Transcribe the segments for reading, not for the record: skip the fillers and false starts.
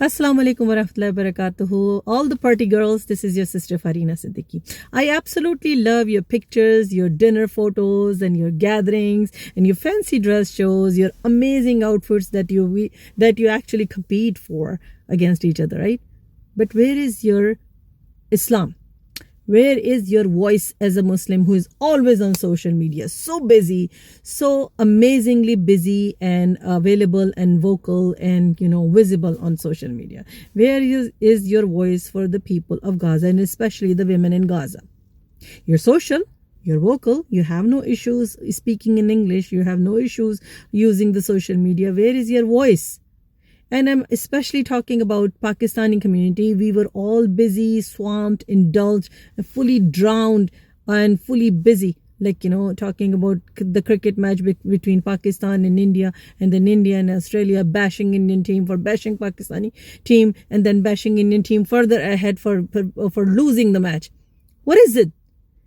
Assalamu alaikum wa rahmatullahi wa barakatuhu. All the party girls, this is your sister Farina Siddique. I absolutely love your pictures, your dinner photos, and your gatherings, and your fancy dress shows, your amazing outfits that you actually compete for against each other, right? But where is your Islam? Where is your voice as a Muslim who is always on social media, so busy, so amazingly busy and available and vocal and visible on social media? Where is your voice for the people of Gaza and especially the women in Gaza? You're social, you're vocal, you have no issues speaking in English, you have no issues using the social media. Where is your voice? And I'm especially talking about Pakistani community. We were all busy, swamped, indulged, fully drowned and fully busy. Talking about the cricket match between Pakistan and India, and then India and Australia bashing Indian team for bashing Pakistani team, and then bashing Indian team further ahead for losing the match. What is it?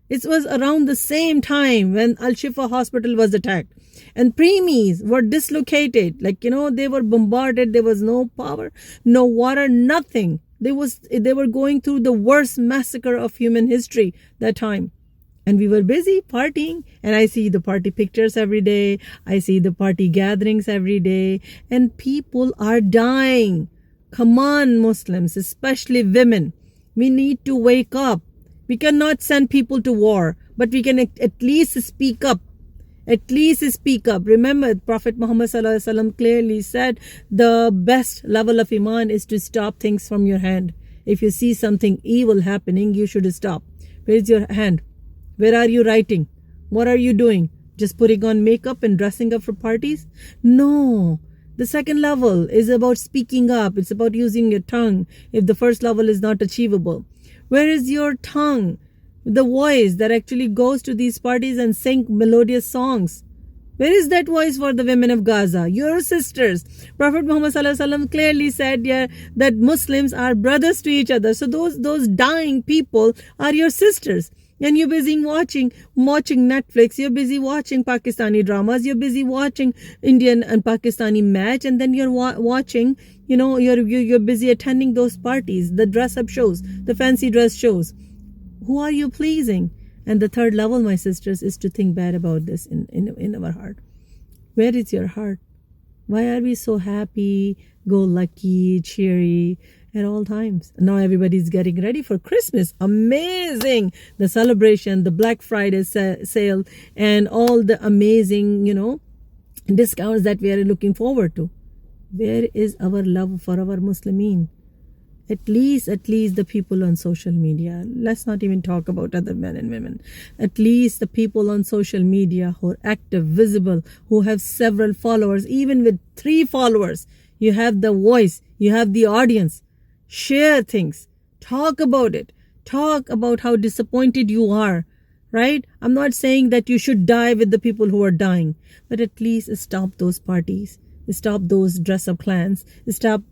It was around the same time when Al-Shifa hospital was attacked. And preemies were dislocated. They were bombarded. There was no power, no water, nothing. They were going through the worst massacre of human history that time. And we were busy partying. And I see the party pictures every day. I see the party gatherings every day. And people are dying. Come on, Muslims, especially women. We need to wake up. We cannot send people to war, but we can at least speak up. At least speak up. Remember, Prophet Muhammed clearly said the best level of Iman is to stop things from your hand. If you see something evil happening, you should stop. Where's your hand? Where are you writing? What are you doing? Just putting on makeup and dressing up for parties? No. The second level is about speaking up. It's about using your tongue if the first level is not achievable. Where is your tongue? The voice that actually goes to these parties and sing melodious songs. Where is that voice for the women of Gaza? Your sisters. Prophet Muhammad clearly said that Muslims are brothers to each other. So those dying people are your sisters. And you're busy watching Netflix. You're busy watching Pakistani dramas. You're busy watching Indian and Pakistani match. And then you're watching, you're busy attending those parties, the dress-up shows, the fancy dress shows. Who are you pleasing? And the third level, my sisters, is to think bad about this in our heart. Where is your heart? Why are we so happy, go lucky, cheery at all times? Now everybody's getting ready for Christmas. Amazing! The celebration, the Black Friday sale, and all the amazing, discounts that we are looking forward to. Where is our love for our Muslimin? At least the people on social media. Let's not even talk about other men and women. At least the people on social media who are active, visible, who have several followers, even with 3 followers. You have the voice, you have the audience. Share things. Talk about it. Talk about how disappointed you are. Right? I'm not saying that you should die with the people who are dying. But at least stop those parties. Stop those dress-up clans. Stop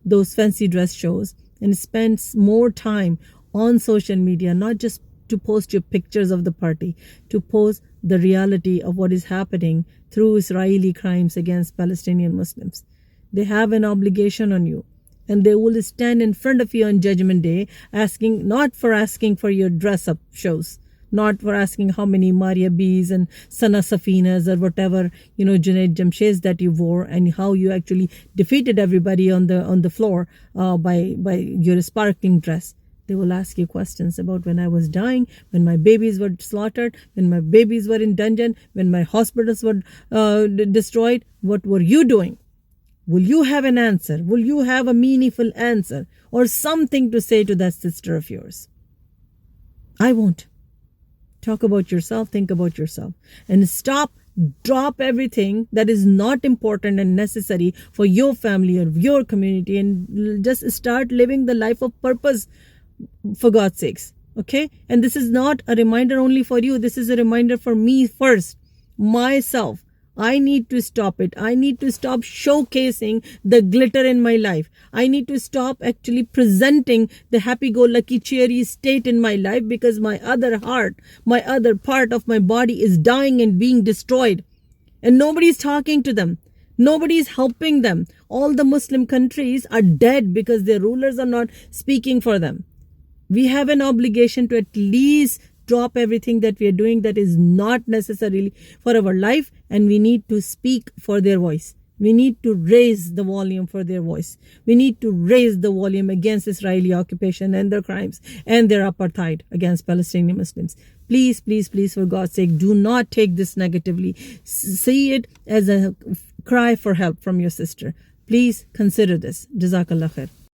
those fancy dress shows, and spend more time on social media, not just to post your pictures of the party, to post the reality of what is happening through Israeli crimes against Palestinian Muslims. They have an obligation on you, and they will stand in front of you on Judgment Day not for asking for your dress-up shows, not for asking how many Maria B's and Sana Safinas or whatever, Junaid Jamsheds that you wore, and how you actually defeated everybody on the floor by your sparkling dress. They will ask you questions about when I was dying, when my babies were slaughtered, when my babies were in dungeon, when my hospitals were destroyed. What were you doing? Will you have an answer? Will you have a meaningful answer or something to say to that sister of yours? I won't. Talk about yourself, think about yourself, and drop everything that is not important and necessary for your family or your community, and just start living the life of purpose, for God's sakes. Okay? And this is not a reminder only for you. This is a reminder for me first, myself. I need to stop it. I need to stop showcasing the glitter in my life. I need to stop actually presenting the happy-go-lucky, cheery state in my life, because my other heart, my other part of my body is dying and being destroyed. And nobody's talking to them. Nobody is helping them. All the Muslim countries are dead because their rulers are not speaking for them. We have an obligation to at least drop everything that we are doing that is not necessarily for our life, and we need to speak for their voice. We need to raise the volume for their voice. We need to raise the volume against Israeli occupation and their crimes and their apartheid against Palestinian Muslims. Please, please, please, for God's sake, do not take this negatively. See it as a cry for help from your sister. Please consider this. Jazakallah khair.